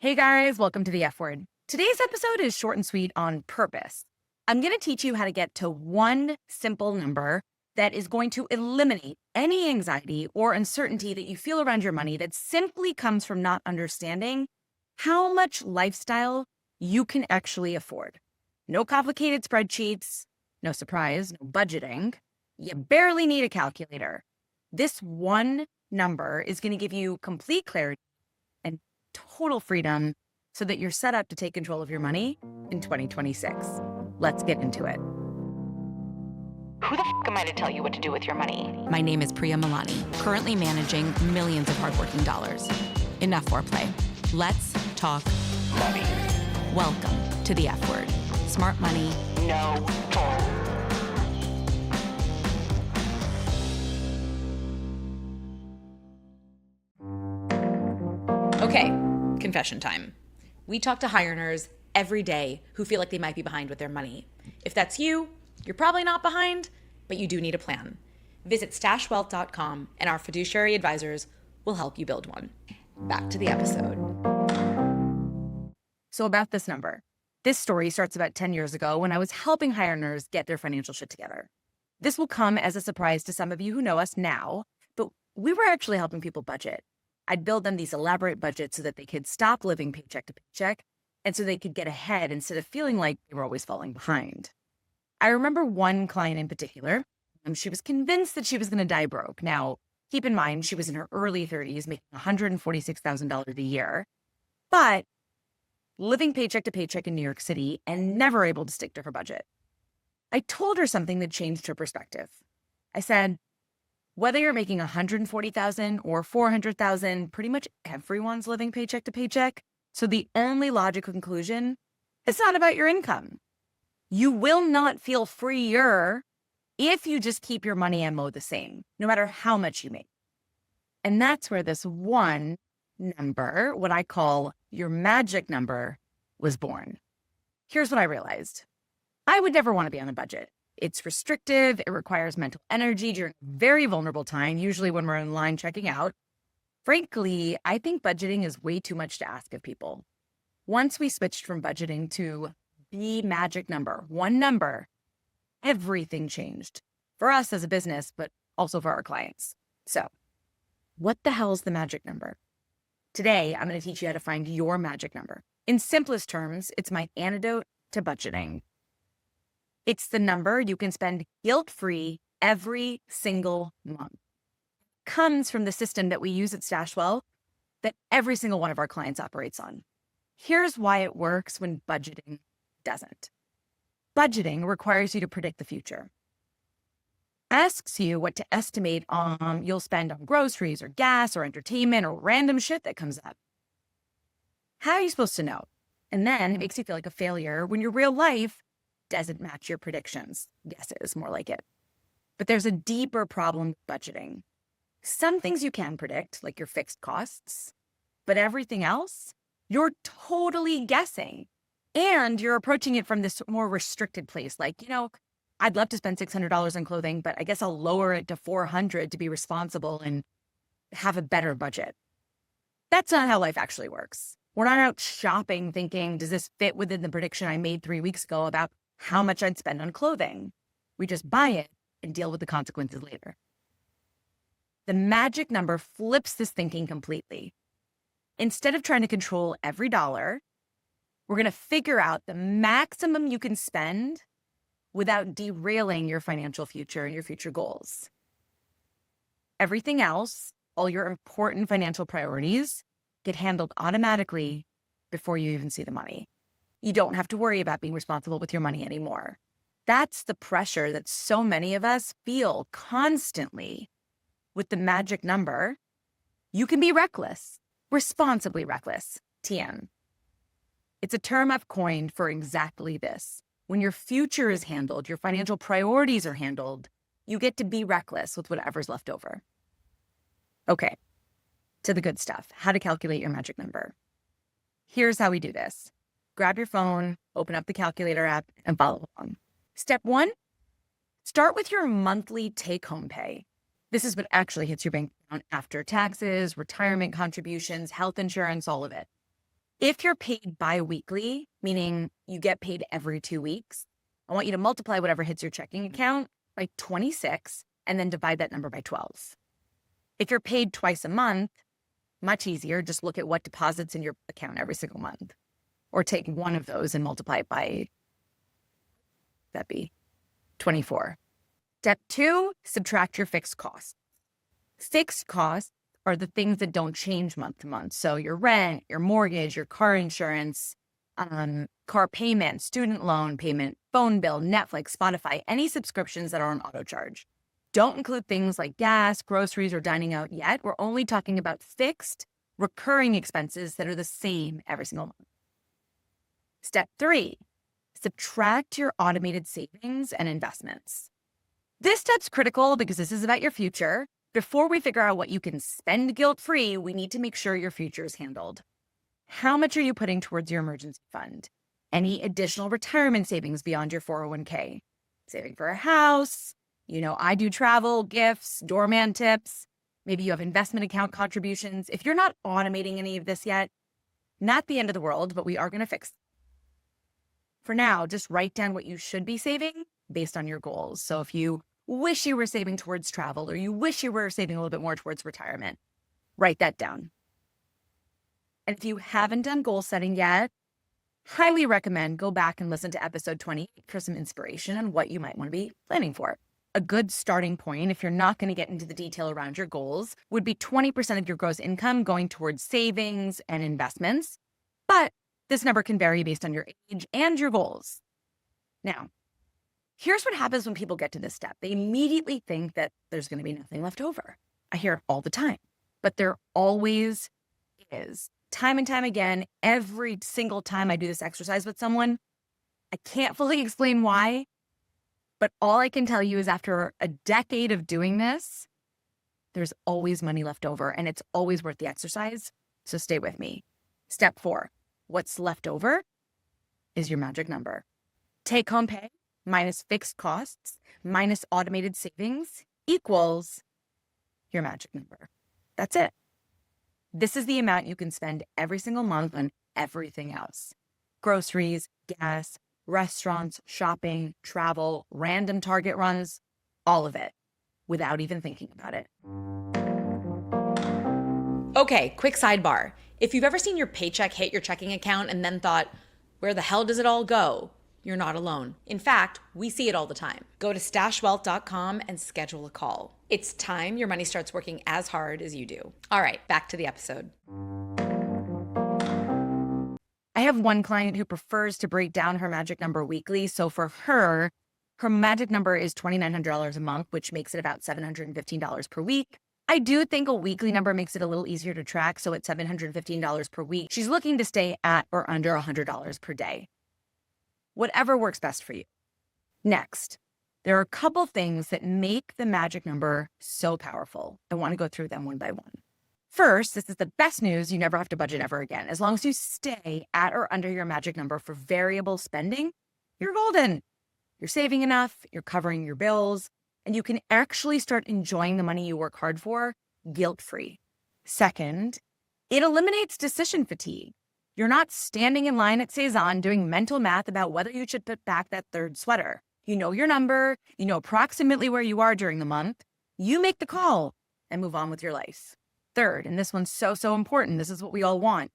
Hey guys, welcome to the F Word. Today's episode is short and sweet on purpose. I'm going to teach you how to get to one simple number that is going to eliminate any anxiety or uncertainty that you feel around your money that simply comes from not understanding how much lifestyle you can actually afford. No complicated spreadsheets, no surprise, no budgeting. You barely need a calculator. This one number is going to give you complete clarity and total freedom so that you're set up to take control of your money in 2026. Let's get into it. Who the f am I to tell you what to do with your money? My name is Priya Malani, currently managing millions of hardworking dollars. Enough foreplay. Let's talk Money. Welcome to the F Word. Smart money. No bull. Okay, confession time. We talk to high earners every day who feel like they might be behind with their money. If that's you, you're probably not behind, but you do need a plan. Visit stashwealth.com and our fiduciary advisors will help you build one. Back to the episode. So about this number. This story starts about 10 years ago when I was helping high earners get their financial shit together. This will come as a surprise to some of you who know us now, but we were actually helping people budget. I'd build them these elaborate budgets so that they could stop living paycheck to paycheck and so they could get ahead instead of feeling like they were always falling behind. I remember one client in particular. She was convinced that she was going to die broke. Now, keep in mind, she was in her early 30s, making $146,000 a year, but living paycheck to paycheck in New York City and never able to stick to her budget. I told her something that changed her perspective. I said, whether you're making $140,000 or $400,000, pretty much everyone's living paycheck to paycheck. So the only logical conclusion, it's not about your income. You will not feel freer if you just keep your money ammo the same, no matter how much you make. And that's where this one number, what I call your magic number, was born. Here's what I realized. I would never want to be on a budget. It's restrictive. It requires mental energy during a very vulnerable time, usually when we're in line checking out. Frankly, I think budgeting is way too much to ask of people. Once we switched from budgeting to the magic number, one number, everything changed for us as a business, but also for our clients. So what the hell is the magic number? Today, I'm going to teach you how to find your magic number. In simplest terms, it's my antidote to budgeting. It's the number you can spend guilt-free every single month. It comes from the system that we use at Stashwell that every single one of our clients operates on. Here's why it works when budgeting doesn't. Budgeting requires you to predict the future. Asks you what to estimate you'll spend on groceries or gas or entertainment or random shit that comes up. How are you supposed to know? And then it makes you feel like a failure when your real life doesn't match your predictions. Guesses, more like it. But there's a deeper problem with budgeting. Some things you can predict, like your fixed costs, but everything else, you're totally guessing. And you're approaching it from this more restricted place. Like, I'd love to spend $600 on clothing, but I guess I'll lower it to $400 to be responsible and have a better budget. That's not how life actually works. We're not out shopping thinking, does this fit within the prediction I made 3 weeks ago about how much I'd spend on clothing? We just buy it and deal with the consequences later. The magic number flips this thinking completely. Instead of trying to control every dollar, we're going to figure out the maximum you can spend without derailing your financial future and your future goals. Everything else, all your important financial priorities, get handled automatically before you even see the money. You don't have to worry about being responsible with your money anymore. That's the pressure that so many of us feel constantly. With the magic number, you can be reckless, responsibly reckless, TM. It's a term I've coined for exactly this. When your future is handled, your financial priorities are handled, you get to be reckless with whatever's left over. Okay, to the good stuff, how to calculate your magic number. Here's how we do this. Grab your phone, open up the calculator app, and follow along. Step 1, start with your monthly take-home pay. This is what actually hits your bank account after taxes, retirement contributions, health insurance, all of it. If you're paid bi-weekly, meaning you get paid every 2 weeks, I want you to multiply whatever hits your checking account by 26 and then divide that number by 12. If you're paid twice a month, much easier, just look at what deposits in your account every single month. Or take one of those and multiply it by, that'd be 24. Step 2, subtract your fixed costs. Fixed costs are the things that don't change month to month. So your rent, your mortgage, your car insurance, car payment, student loan payment, phone bill, Netflix, Spotify, any subscriptions that are on auto charge. Don't include things like gas, groceries, or dining out yet. We're only talking about fixed, recurring expenses that are the same every single month. Step 3, subtract your automated savings and investments. This step's critical because this is about your future. Before we figure out what you can spend guilt-free, we need to make sure your future is handled. How much are you putting towards your emergency fund? Any additional retirement savings beyond your 401k? Saving for a house? I do travel, gifts, doorman tips. Maybe you have investment account contributions. If you're not automating any of this yet, not the end of the world, but we are going to fix it. For now, just write down what you should be saving based on your goals. So if you wish you were saving towards travel or you wish you were saving a little bit more towards retirement, write that down. And if you haven't done goal setting yet, highly recommend go back and listen to episode 28 for some inspiration on what you might want to be planning for. A good starting point, if you're not going to get into the detail around your goals, would be 20% of your gross income going towards savings and investments. But this number can vary based on your age and your goals. Now, here's what happens when people get to this step. They immediately think that there's going to be nothing left over. I hear it all the time, but there always is. Time and time again, every single time I do this exercise with someone, I can't fully explain why, but all I can tell you is after a decade of doing this, there's always money left over and it's always worth the exercise. So stay with me. Step 4, what's left over is your magic number. Take home pay minus fixed costs minus automated savings equals your magic number. That's it. This is the amount you can spend every single month on everything else. Groceries, gas, restaurants, shopping, travel, random Target runs, all of it, without even thinking about it. Okay, quick sidebar. If you've ever seen your paycheck hit your checking account and then thought, where the hell does it all go? You're not alone. In fact, we see it all the time. Go to stashwealth.com and schedule a call. It's time your money starts working as hard as you do. All right, back to the episode. I have one client who prefers to break down her magic number weekly. So for her magic number is $2,900 a month, which makes it about $715 per week. I do think a weekly number makes it a little easier to track. So at $715 per week, she's looking to stay at or under $100 per day. Whatever works best for you. Next, there are a couple things that make the magic number so powerful. I want to go through them one by one. First, this is the best news. You never have to budget ever again. As long as you stay at or under your magic number for variable spending, you're golden. You're saving enough, you're covering your bills, and you can actually start enjoying the money you work hard for guilt-free. Second, it eliminates decision fatigue. You're not standing in line at Cezanne doing mental math about whether you should put back that third sweater. You know your number, you know approximately where you are during the month. You make the call and move on with your life. Third, and this one's so important, this is what we all want,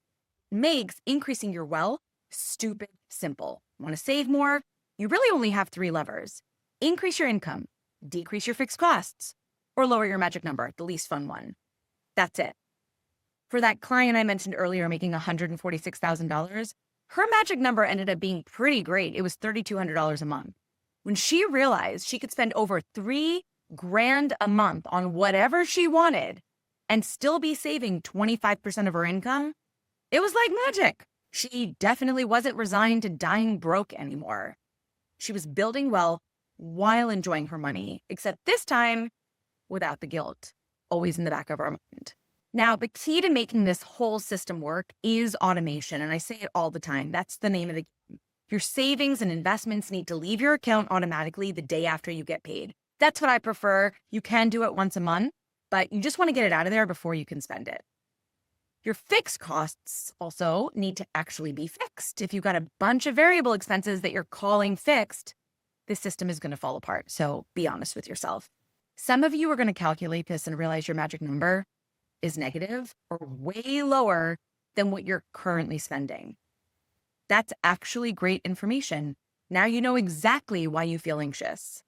makes increasing your wealth stupid simple. Want to save more? You really only have 3 levers. Increase your income, decrease your fixed costs, or lower your magic number, the least fun one. That's it. For that client I mentioned earlier making $146,000, her magic number ended up being pretty great. It was $3,200 a month. When she realized she could spend over $3,000 a month on whatever she wanted and still be saving 25% of her income, it was like magic. She definitely wasn't resigned to dying broke anymore. She was building wealth while enjoying her money, except this time without the guilt, always in the back of our mind. Now, the key to making this whole system work is automation, and I say it all the time. That's the name of the game. Your savings and investments need to leave your account automatically the day after you get paid. That's what I prefer. You can do it once a month, but you just want to get it out of there before you can spend it. Your fixed costs also need to actually be fixed. If you've got a bunch of variable expenses that you're calling fixed, this system is going to fall apart. So be honest with yourself. Some of you are going to calculate this and realize your magic number is negative or way lower than what you're currently spending. That's actually great information. Now you know exactly why you feel anxious.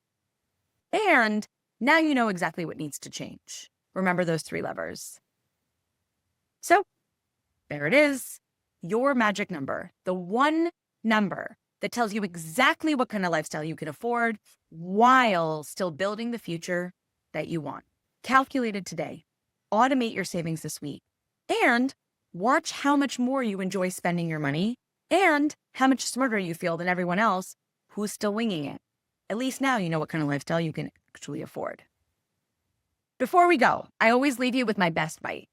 And now you know exactly what needs to change. Remember those 3 levers. So there it is, your magic number, the one number that tells you exactly what kind of lifestyle you can afford while still building the future that you want. Calculate it today. Automate your savings this week. And watch how much more you enjoy spending your money and how much smarter you feel than everyone else who's still winging it. At least now you know what kind of lifestyle you can actually afford. Before we go, I always leave you with my best bite.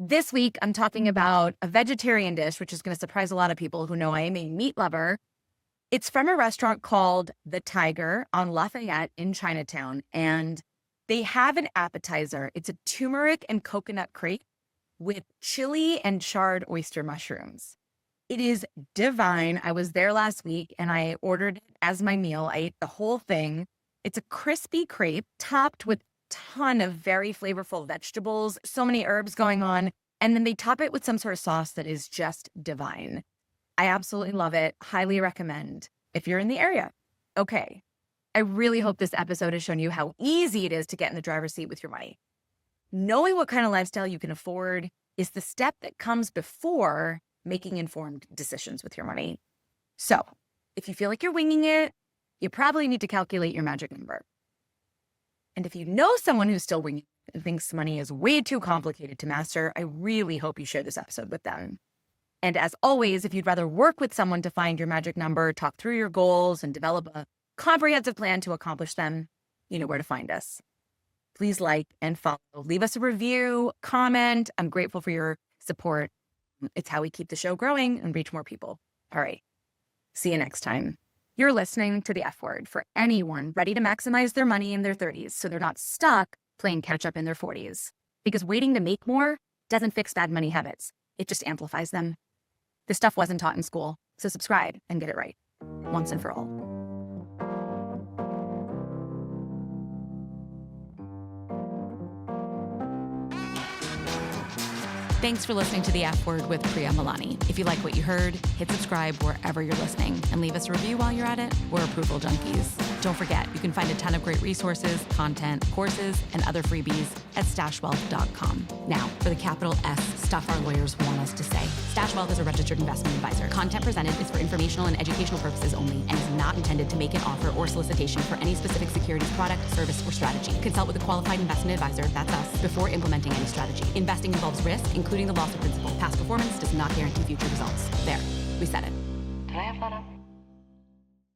This week, I'm talking about a vegetarian dish, which is going to surprise a lot of people who know I am a meat lover. It's from a restaurant called The Tiger on Lafayette in Chinatown, and they have an appetizer. It's a turmeric and coconut crepe with chili and charred oyster mushrooms. It is divine. I was there last week, and I ordered it as my meal. I ate the whole thing. It's a crispy crepe topped with ton of very flavorful vegetables, so many herbs going on. And then they top it with some sort of sauce that is just divine. I absolutely love it. Highly recommend if you're in the area. Okay. I really hope this episode has shown you how easy it is to get in the driver's seat with your money. Knowing what kind of lifestyle you can afford is the step that comes before making informed decisions with your money. So if you feel like you're winging it, you probably need to calculate your magic number. And if you know someone who's still winging it and thinks money is way too complicated to master, I really hope you share this episode with them. And as always, if you'd rather work with someone to find your magic number, talk through your goals, and develop a comprehensive plan to accomplish them, you know where to find us. Please like and follow. Leave us a review, comment. I'm grateful for your support. It's how we keep the show growing and reach more people. All right. See you next time. You're listening to The F Word for anyone ready to maximize their money in their 30s so they're not stuck playing catch up in their 40s. Because waiting to make more doesn't fix bad money habits. It just amplifies them. This stuff wasn't taught in school, so subscribe and get it right once and for all. Thanks for listening to The F Word with Priya Malani. If you like what you heard, hit subscribe wherever you're listening and leave us a review while you're at it. We're approval junkies. Don't forget, you can find a ton of great resources, content, courses, and other freebies at stashwealth.com. Now, for the capital S stuff our lawyers want us to say. Stash Wealth is a registered investment advisor. Content presented is for informational and educational purposes only and is not intended to make an offer or solicitation for any specific securities, product, service, or strategy. Consult with a qualified investment advisor, that's us, before implementing any strategy. Investing involves risk, including the loss of principal. Past performance does not guarantee future results. There, we said it. Did I have fun?